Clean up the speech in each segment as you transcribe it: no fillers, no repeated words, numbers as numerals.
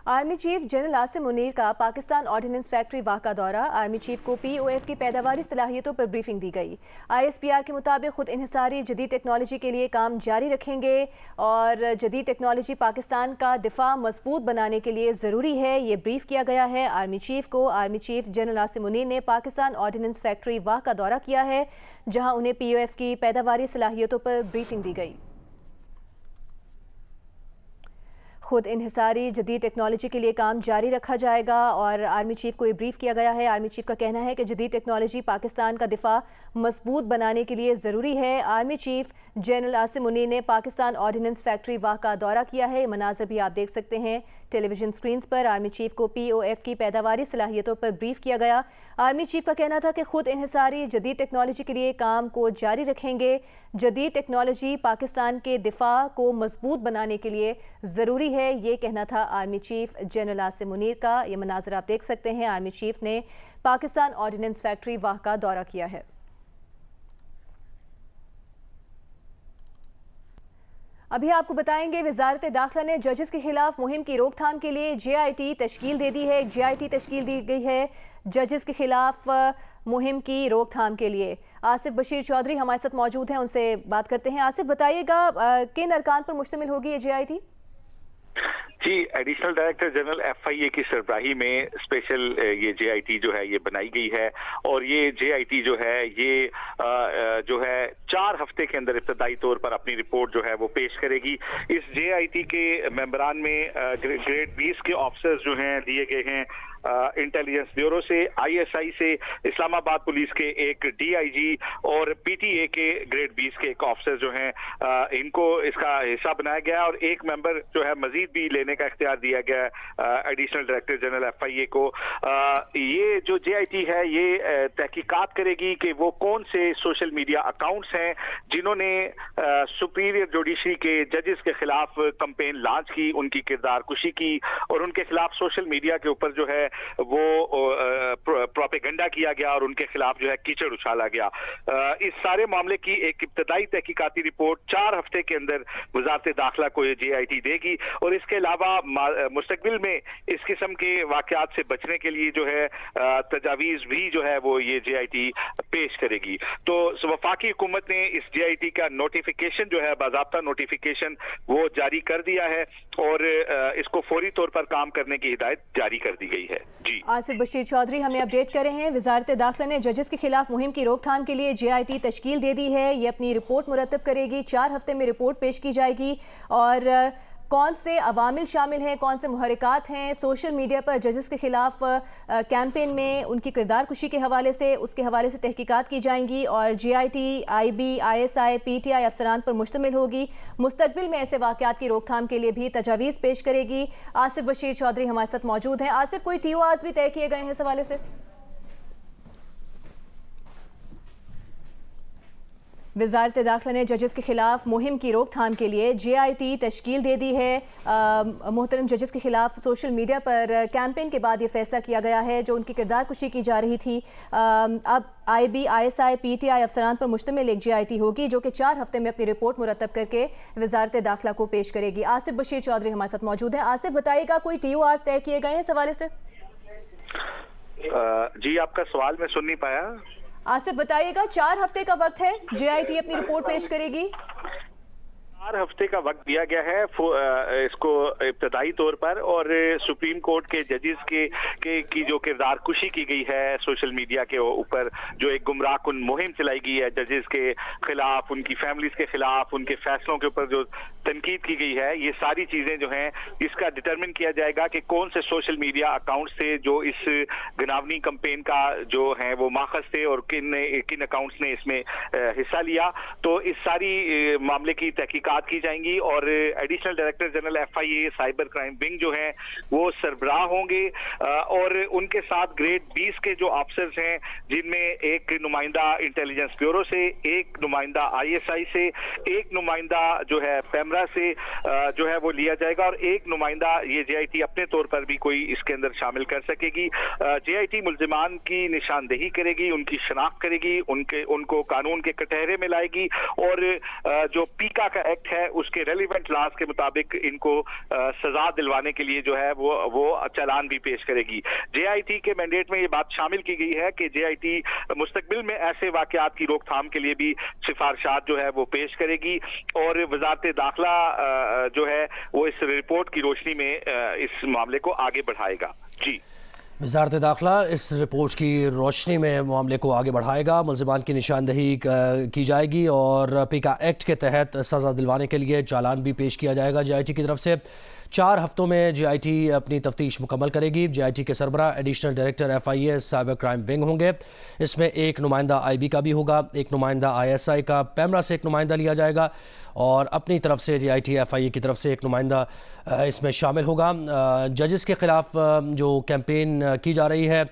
Army chief general Asim Munir का Pakistan ordnance factory वाह का दौरा। आर्मी चीफ को पीओएफ की पैदावारी सलाहियतों पर ब्रीफिंग दी गई। आईएसपीआर के मुताबिक खुद इन्हिसारी जदीद टेक्नोलॉजी के लिए काम जारी रखेंगे और जदीद टेक्नोलॉजी पाकिस्तान का दिफा मजबूत बनाने के लिए ज़रूरी है, ये ब्रीफ किया गया है आर्मी चीफ को। Army chief general Asim Munir ने पाकिस्तान ऑर्डिनेंस फैक्ट्री वाह का दौरा किया है, जहाँ उन्हें पीओएफ की पैदावारी सलाहियतों पर ब्रीफिंग दी गई। खुद इन्हिसारी जदीद टेक्नोलॉजी के लिए काम जारी रखा जाएगा और आर्मी चीफ को ये ब्रीफ किया गया है। आर्मी चीफ का कहना है कि जदीद टेक्नोलॉजी पाकिस्तान का दिफा मजबूत बनाने के लिए ज़रूरी है। Army chief general Asim Munir ने पाकिस्तान ऑर्डिनेंस फैक्ट्री वाह का दौरा किया है। मनाज़र भी आप देख सकते हैं टेलीविजन स्क्रीन पर। आर्मी चीफ को पीओएफ की पैदावारी सलाहियतों पर ब्रीफ किया गया। आर्मी चीफ का कहना था कि खुद इन्हिसारी जदीद टेक्नोलॉजी के लिए काम को जारी रखेंगे। जदीद टेक्नोलॉजी पाकिस्तान के दिफा को मजबूत बनाने के लिए ज़रूरी है, ये कहना था army chief general Asim Munir का। ये मनाज़र आप देख सकते हैं। आर्मी चीफ ने पाकिस्तान ऑर्डिनेंस फैक्ट्री वाह का दौरा किया है। अभी आपको बताएंगे वजारत दाखिला ने जजेस के खिलाफ मुहिम की रोकथाम के लिए जेआईटी तश्कील दे दी है। जेआईटी तश्कील दी गई है जजेस के खिलाफ मुहिम की रोकथाम के लिए। आसिफ बशीर चौधरी हमारे साथ मौजूद हैं, उनसे बात करते हैं। आसिफ, बताइएगा किन अरकान पर मुश्तमिल होगी ये जेआईटी? जी, एडिशनल डायरेक्टर जनरल एफआईए की सरबराही में स्पेशल ये जेआईटी जो है ये बनाई गई है और ये जेआईटी जो है ये 4 हफ्ते के अंदर इब्तदाई तौर पर अपनी रिपोर्ट जो है वो पेश करेगी। इस जेआईटी के मेंबरान में ग्रेड 20 के ऑफिसर्स जो हैं दिए गए हैं इंटेलिजेंस ब्यूरो से, आईएसआई से, इस्लामाबाद पुलिस के एक डीआईजी और पीटीए के ग्रेड 20 के एक ऑफिसर जो हैं इनको इसका हिस्सा बनाया गया और एक मेंबर जो है मजीद भी लेने का इख्तियार दिया गया एडिशनल डायरेक्टर जनरल एफआईए को। ये जो जेआईटी है ये तहकीकात करेगी कि वो कौन से सोशल मीडिया अकाउंट्स हैं जिन्होंने सुपीरियर जुडिशरी के जजेस के खिलाफ कंपेन लॉन्च की, उनकी किरदार कुशी की और उनके खिलाफ सोशल मीडिया के ऊपर जो है वो प्रोपेगेंडा किया गया और उनके खिलाफ जो है कीचड़ उछाला गया। इस सारे मामले की एक इब्तदाई तहकीकाती रिपोर्ट 4 हफ्ते के अंदर वजारत दाखिला को ये जेआईटी देगी और इसके अलावा मुस्तकबिल में इस किस्म के वाकयात से बचने के लिए जो है तजावीज भी जो है वो ये जेआईटी पेश करेगी। तो वफाकी हुकूमत ने इस जेआईटी का नोटिफिकेशन जो है बाज़ाब्ता नोटिफिकेशन वो जारी कर दिया है और इसको फौरी तौर पर काम करने की हिदायत जारी कर दी गई है। जी, आसिफ बशीर चौधरी हमें अपडेट कर रहे हैं। वजारत दाखिला ने जजेस के खिलाफ मुहिम की रोकथाम के लिए जेआईटी तश्कील दे दी है। ये अपनी रिपोर्ट मुरतब करेगी, 4 हफ्ते में रिपोर्ट पेश की जाएगी और कौन से अवामिल शामिल हैं, कौन से मुहरिकात हैं सोशल मीडिया पर जजेस के खिलाफ कैंपेन में उनकी किरदार कुशी के हवाले से, उसके हवाले से तहकीकात की जाएंगी और जेआईटी, आईबी, आईएसआई, पीटीआई अफसरान पर मुश्तमिल होगी। मुस्तकबिल में ऐसे वाकयात की रोकथाम के लिए भी तजावीज़ पेश करेगी। आसिफ बशीर चौधरी हमारे साथ मौजूद हैं। आसिफ, कोई टीओआर्स भी तय किए गए हैं इस हवाले से? वजारत दाखिला ने जजेस के खिलाफ मुहिम की रोकथाम के लिए जेआईटी तश्कील दे दी है। मोहतरम, जजेस के खिलाफ सोशल मीडिया पर कैंपेन के बाद ये फैसला किया गया है जो उनकी किरदार कुशी की जा रही थी। अब आईबी, आईएसआई, पीटीआई अफसरान पर मुश्तमिल एक जेआईटी होगी जो कि 4 हफ्ते में अपनी रिपोर्ट मुरतब करके वजारत दाखिला को पेश करेगी। आसिफ बशीर चौधरी हमारे साथ मौजूद है। आसिफ, बताइएगा कोई टीओआर्स तय किए गए हैं इस हवाले से? जी, आपका सवाल मैं सुन नहीं पाया। आसिफ, बताइएगा 4 हफ्ते का वक्त है, जेआईटी अपनी रिपोर्ट पेश करेगी। 4 हफ्ते का वक्त दिया गया है इसको इब्तदाई तौर पर और सुप्रीम कोर्ट के जजेस की जो किरदार कुशी की गई है सोशल मीडिया के ऊपर, जो एक गुमराह कुन मुहिम चलाई गई है जजेस के खिलाफ, उनकी फैमिलीज के खिलाफ, उनके फैसलों के ऊपर जो तनकीद की गई है, ये सारी चीजें जो हैं इसका डिटरमिन किया जाएगा कि कौन से सोशल मीडिया अकाउंट से जो इस गनावनी कंपेन का जो है वो माखज थे और किन अकाउंट्स ने इसमें हिस्सा लिया। तो इस सारी मामले की तहकीकात की जाएंगी और additional director general FIA cyber crime wing जो है वो सरबराह होंगे और उनके साथ ग्रेड 20 के जो ऑफिसर्स हैं जिनमें एक नुमाइंदा इंटेलिजेंस ब्यूरो से, एक नुमाइंदा आईएसआई से, एक नुमाइंदा जो है पैमरा से जो है वो लिया जाएगा और एक नुमाइंदा ये जेआईटी अपने तौर पर भी कोई इसके अंदर शामिल कर सकेगी। जेआईटी मुल्जिमान की निशानदेही करेगी, उनकी शनाख्त करेगी, उनको कानून के कटहरे में लाएगी और जो पीका का एक्ट एक्ट है उसके रेलिवेंट लॉज के मुताबिक इनको सजा दिलवाने के लिए जो है वो चालान भी पेश करेगी। JIT के मैंडेट में ये बात शामिल की गई है कि JIT मुस्तकबिल में ऐसे वाकयात की रोकथाम के लिए भी सिफारिशात जो है वो पेश करेगी और वजारत दाखिला जो है वो इस रिपोर्ट की रोशनी में इस मामले को आगे बढ़ाएगा। जी, वज़ारत दाखिला इस रिपोर्ट की रोशनी में मामले को आगे बढ़ाएगा, मुल्ज़िमान की निशानदही की जाएगी और पीका एक्ट के तहत सज़ा दिलवाने के लिए चालान भी पेश किया जाएगा JIT की तरफ से। 4 हफ्तों में JIT अपनी तफ्तीश मुकम्मल करेगी। JIT के सरबराह additional director FIA cyber crime wing होंगे। इसमें एक नुमाइंदा IB का भी होगा, एक नुमाइंदा ISI का, पैमरा से एक नुमाइंदा लिया जाएगा और अपनी तरफ से JIT FIA की तरफ से एक नुमाइंदा इसमें शामिल होगा। जजेस के ख़िलाफ़ जो कैंपेन की जा रही है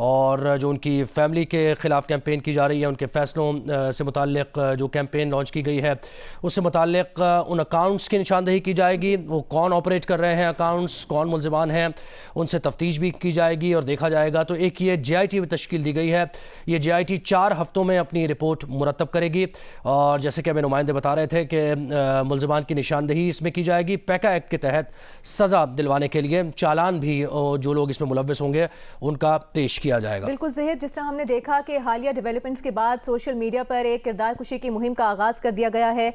और जो उनकी फैमिली के ख़िलाफ़ कैंपेन की जा रही है, उनके फ़ैसलों से मुताल्लिक़ जो कैंपेन लॉन्च की गई है उससे मुताल्लिक़ उन अकाउंट्स की निशानदही की जाएगी। वो कौन ऑपरेट कर रहे हैं अकाउंट्स, कौन मुल्ज़िमान हैं, उनसे तफ्तीश भी की जाएगी और देखा जाएगा। तो एक ये JIT में तश्कील दी गई है। ये JIT 4 हफ्तों में अपनी रिपोर्ट मुरतब करेगी और जैसे कि हमें नुमाइंदे बता रहे थे कि मुल्ज़िमान की निशानदही इसमें की जाएगी। पैका एक्ट के तहत सज़ा दिलवाने के लिए चालान भी जो लोग इसमें मुलव्वस होंगे उनका पेश किया जाएगा। बिल्कुल ज़हीर, जिस तरह हमने देखा कि हालिया डेवलपमेंट्स के बाद सोशल मीडिया पर एक किरदार कुशी की मुहिम का आगाज़ कर दिया गया है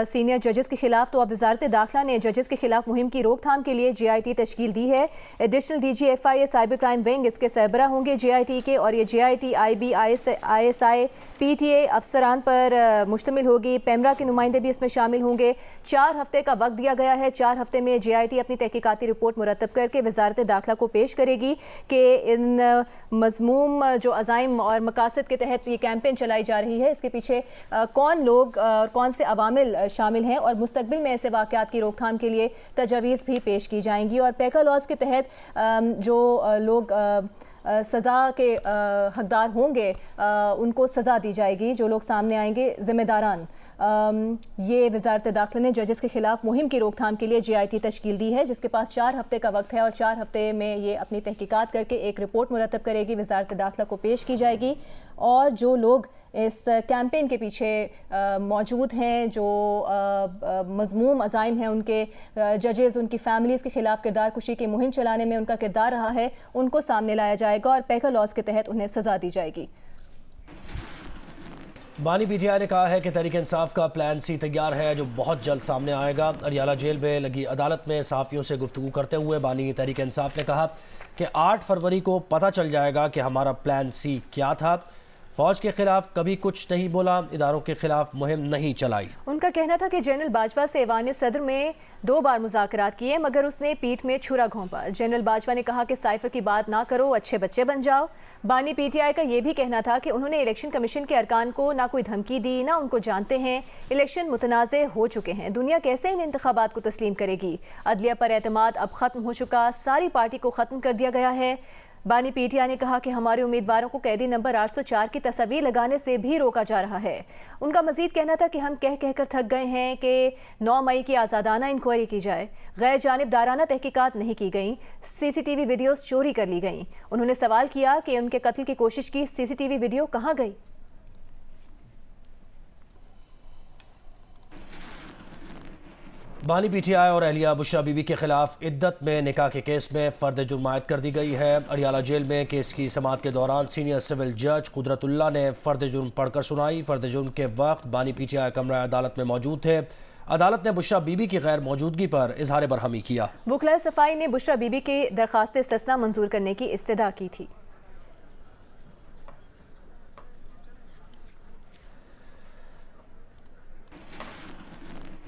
सीनियर जजेस के खिलाफ। तो अब वज़ारत दाखिला ने जजेस के खिलाफ मुहिम की रोकथाम के लिए JIT तश्कील दी है। Additional DG FIA cyber crime wing इसके सरबराह होंगे JIT के और ये JIT IB ISI PTA अफसरान पर मुश्तमिल होगी। पैमरा के नुमाइंदे भी इसमें शामिल होंगे। 4 हफ्ते का वक्त दिया गया है। 4 हफ्ते में JIT अपनी तहकीकाती रिपोर्ट मुरतब करके वज़ारत दाखिला को पेश करेगी कि इन मज़मूम जो अज़ाइम और मकासद के तहत ये कैंपेन चलाई जा रही है इसके पीछे कौन लोग और कौन से अवामिल शामिल हैं और मुस्तकबिल में ऐसे वाक़यात की रोकथाम के लिए तजावीज़ भी पेश की जाएंगी। और पैका लॉज के तहत जो लोग सज़ा के हकदार होंगे उनको सज़ा दी जाएगी। जो लोग सामने आएंगे ज़िम्मेदारान, ये वज़ारत दाखिला ने जजेस के ख़िलाफ़ मुहिम की रोकथाम के लिए JIT तश्कील दी है जिसके पास 4 हफ्ते का वक्त है और 4 हफ्ते में ये अपनी तहकीकात करके एक रिपोर्ट मुरतब करेगी, वज़ारत दाखिला को पेश की जाएगी। और जो लोग इस कैंपेन के पीछे मौजूद हैं, जो मज़मूम अज़ाइम हैं, उनके जजेस, उनकी फैमिलीज़ के ख़िलाफ़ किरदार कुशी की मुहिम चलाने में उनका किरदार रहा है, उनको सामने लाया जाएगा और पैका लॉज के तहत उन्हें सज़ा दी जाएगी। बानी PTI ने कहा है कि तहरीक इंसाफ का प्लान C तैयार है जो बहुत जल्द सामने आएगा। अडियाला जेल में लगी अदालत में सहाफ़ियों से गुफ्तगू करते हुए बानी तहरीक इंसाफ ने कहा कि 8 फरवरी को पता चल जाएगा कि हमारा प्लान C क्या था। फौज के खिलाफ कभी कुछ नहीं बोला, इदारों के खिलाफ मुहिम नहीं चलाई। उनका कहना था कि जनरल बाजवा से ऐवान सदर में 2 बार मुज़ाकरात किए मगर उसने पीठ में छुरा घोंपा। जनरल बाजवा ने कहा कि साइफर की बात ना करो, अच्छे बच्चे बन जाओ। बानी PTI का यह भी कहना था कि उन्होंने इलेक्शन कमीशन के अरकान को ना कोई धमकी दी, ना उनको जानते हैं। इलेक्शन मुतनाज़े हो चुके हैं, दुनिया कैसे इन इंतखाबात को तस्लीम करेगी। अदलिया पर एतमाद अब ख़त्म हो चुका, सारी पार्टी को ख़त्म कर दिया गया है। बानी PTI ने कहा कि हमारे उम्मीदवारों को कैदी नंबर 804 की तस्वीर लगाने से भी रोका जा रहा है। उनका मजीद कहना था कि हम कह कहकर थक गए हैं कि 9 मई की आज़ादाना इंक्वायरी की जाए, गैर जानिबदाराना तहकीकात नहीं की गई, CCTV वीडियोस चोरी कर ली गई। उन्होंने सवाल किया कि उनके कत्ल की कोशिश की CCTV वीडियो कहाँ गई। बानी PTI और अहलिया बुशरा बीबी के खिलाफ इद्दत में निकाह के केस में फ़र्द जुर्म आयद कर दी गई है। अडियाला जेल में केस की समाअत के दौरान सीनियर सिविल जज कुदरतुल्लाह ने फ़र्द जुर्म पढ़कर सुनाई। फ़र्द जुर्म के वक्त बानी PTI कमरा अदालत में मौजूद थे। अदालत ने बुशरा बीबी की गैर मौजूदगी पर इजहार बरहमी किया। वकला सफाई ने बुशरा बीबी की दरख्वास्त इस्तिस्ना मंजूर करने की इस्तदा की थी।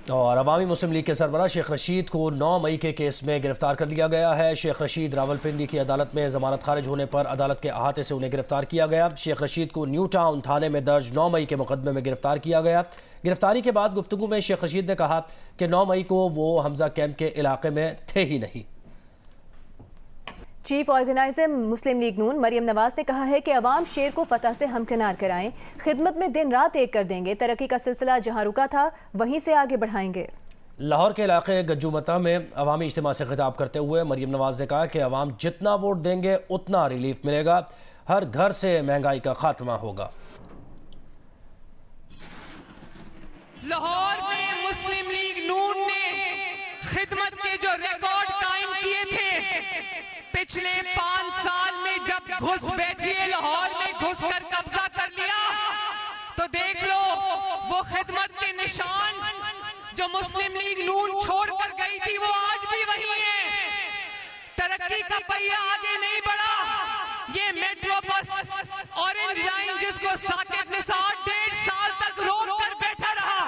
और अवामी मुस्लिम लीग के सरबराह शेख रशीद को 9 मई के केस में गिरफ्तार कर लिया गया है। शेख रशीद रावलपिंडी की अदालत में जमानत खारिज होने पर अदालत के अहाते से उन्हें गिरफ्तार किया गया। शेख रशीद को न्यू टाउन थाने में दर्ज 9 मई के मुकदमे में गिरफ्तार किया गया। गिरफ्तारी के बाद गुफ्तगू में शेख रशीद ने कहा कि 9 मई को वो हमजा कैंप के इलाके में थे ही नहीं। चीफ ऑर्गेनाइजर मुस्लिम लीग नून मरियम नवाज ने कहा है कि अवाम शेर को फतह से हमकिनार कराएं, खिदमत में दिन रात एक कर देंगे, तरक्की का सिलसिला जहां रुका था वहीं से आगे बढ़ाएंगे। लाहौर के इलाके गज्जूमता में अवामी इज्तिमा से खिताब करते हुए मरियम नवाज ने कहा कि अवाम जितना वोट देंगे उतना रिलीफ मिलेगा, हर घर से महंगाई का खात्मा होगा। लाहौर में मुस्लिम लीग जो रिकॉर्ड कायम किए थे पिछले 5 साल में, जब घुस बैठिए लाहौर में घुस कर कब्जा कर लिया, तो देख लो वो खिदमत के निशान जो मुस्लिम लीग नून छोड़कर गई थी वो आज भी वही है। तरक्की का पहिया आगे नहीं बढ़ा। ये मेट्रो बस ऑरेंज लाइन जिसको साकिब निसार 1.5 साल तक रोक कर बैठा रहा,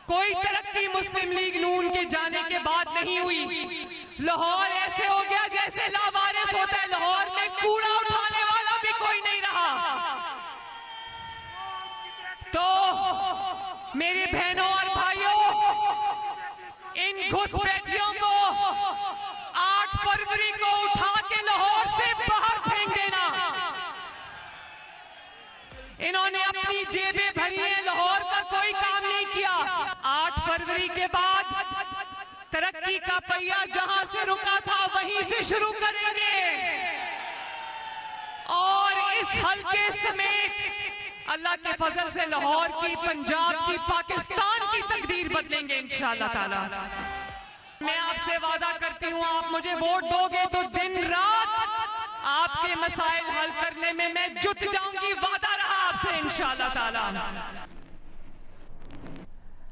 कोई तरक्की मुस्लिम लीग नून के जाने के बाद नहीं हुई। लाहौर ऐसे हो गया जैसे लावारिस होता है, लाहौर में कूड़ा उठाने वाला भी कोई नहीं रहा। तो मेरे बहनों और भाइयों, इन घुसपैठियों को 8 फरवरी को उठा के लाहौर से बाहर फेंक देना। इन्होंने अपनी जेबें भरी हैं, लाहौर का कोई काम नहीं किया। 8 फरवरी के बाद तरक्की का पहिया जहां से रुका था वहीं से शुरू करेंगे और इस हल्के समेत अल्लाह के फजल से लाहौर की, पंजाब की, पाकिस्तान की तकदीर बदलेंगे इंशाअल्लाह ताला। मैं आपसे वादा करती हूँ, आप मुझे वोट दोगे तो दिन रात आपके मसाइल हल करने में मैं जुट जाऊंगी। वादा रहा आपसे इंशाअल्लाह ताला।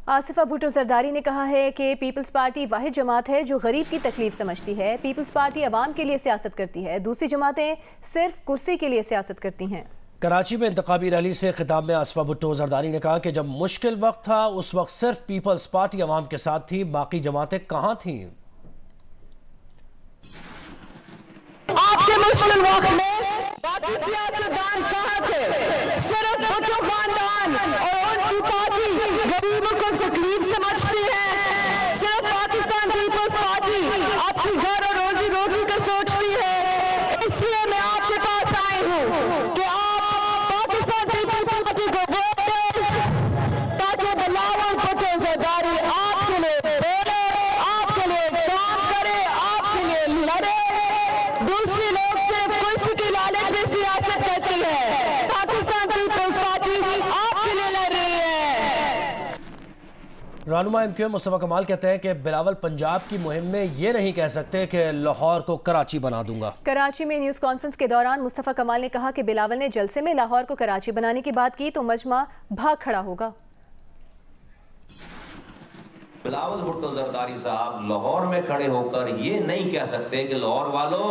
आसिफा भुट्टो जरदारी ने कहा है कि पीपल्स पार्टी वाहिद जमात है जो गरीब की तकलीफ समझती है। पीपल्स पार्टी अवाम के लिए सियासत करती है, दूसरी जमातें सिर्फ कुर्सी के लिए सियासत करती हैं। कराची में इंतखाबी रैली से खिताब में आसिफा भुट्टो जरदारी ने कहा कि जब मुश्किल वक्त था उस वक्त सिर्फ पीपल्स पार्टी अवाम के साथ थी, बाकी जमातें कहाँ थीं? आपके मुश्किल वक्त में बाकी सियासतदान कहाँ थे? सिर्फ भुट्टो खानदान और उनकी पार्टी गरीबों को तकलीफ समझती है। सिर्फ पाकिस्तान पीपल्स पार्टी अपनी घर और रोजी रोटी को सोचती है। इसलिए मैं आपके पास आई हूँ कि आप पाकिस्तान पीपल्स पार्टी को वोट दें ताकि बिलावल भुट्टो जरदारी आपके लिए बोले, आपके लिए काम करे, आपके लिए लड़े। दूसरी लोग सिर्फ कुर्सी की लालच में सियासत करती है, पाकिस्तान पीपल्स पार्टी आपके लिए लड़ रही है। रहनुमा MQM मुस्तफा कमाल कहते हैं कि बिलावल पंजाब की मुहिम में ये नहीं कह सकते कि लाहौर को कराची बना दूंगा। कराची में न्यूज़ कॉन्फ्रेंस के दौरान मुस्तफा कमाल ने कहा कि बिलावल ने जलसे में लाहौर को कराची बनाने की बात की तो मजमा भाग खड़ा होगा। बिलावल भुट्टो जरदारी साहब लाहौर में खड़े होकर ये नहीं कह सकते कि लाहौर वालों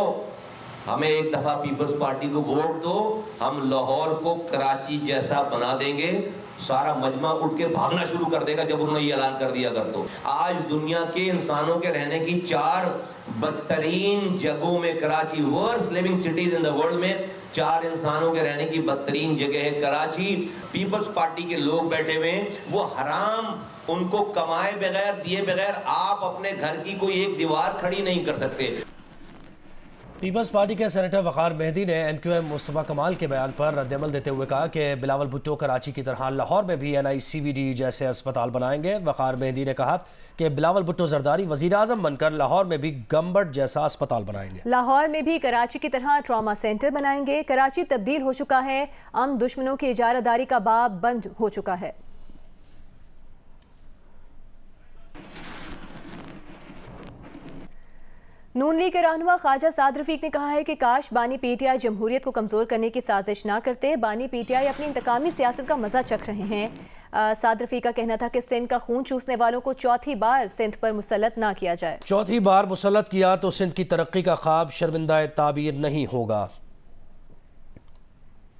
हमें एक दफा पीपल्स पार्टी को वोट दो, हम लाहौर को कराची जैसा बना देंगे। सारा मजमा उठ के भागना शुरू कर देगा जब उन्होंने ये ऐलान कर दिया। कर तो आज दुनिया के इंसानों के रहने की 4 बदतरीन जगहों में Karachi, worst living cities in the world में 4 इंसानों के रहने की बदतरीन जगह है कराची। पीपल्स पार्टी के लोग बैठे हुए हैं, वो हराम उनको कमाए बगैर, दिए बगैर आप अपने घर की कोई एक दीवार खड़ी नहीं कर सकते। पीपल्स पार्टी के सेनेटर वक़ार मेहदी ने MQM मुस्तफा कमाल के बयान पर रद्दअमल देते हुए कहा कि बिलावल भुट्टो कराची की तरह लाहौर में भी NICVD जैसे अस्पताल बनाएंगे। वक़ार मेहदी ने कहा कि बिलावल भुट्टो जरदारी वज़ीर आज़म बनकर लाहौर में भी गम्बट जैसा अस्पताल बनाएंगे। लाहौर में भी कराची की तरह ट्रॉमा सेंटर बनाएंगे। कराची तब्दील हो चुका है, आम दुश्मनों की इजारादारी का बाब बंद हो चुका है। नून लीग के रहनुमा ख्वाजा साद रफीक ने कहा है कि काश बानी PTI जमहूरियत को कमज़ोर करने की साजिश ना करते। बानी PTI अपनी इंतकामी सियासत का मज़ा चख रहे हैं। साद रफीक का कहना था कि सिंध का खून चूसने वालों को चौथी बार सिंध पर मुसल्लत ना किया जाए। चौथी बार मुसल्लत किया तो सिंध की तरक्की का ख्वाब शर्मिंदा ताबीर नहीं होगा।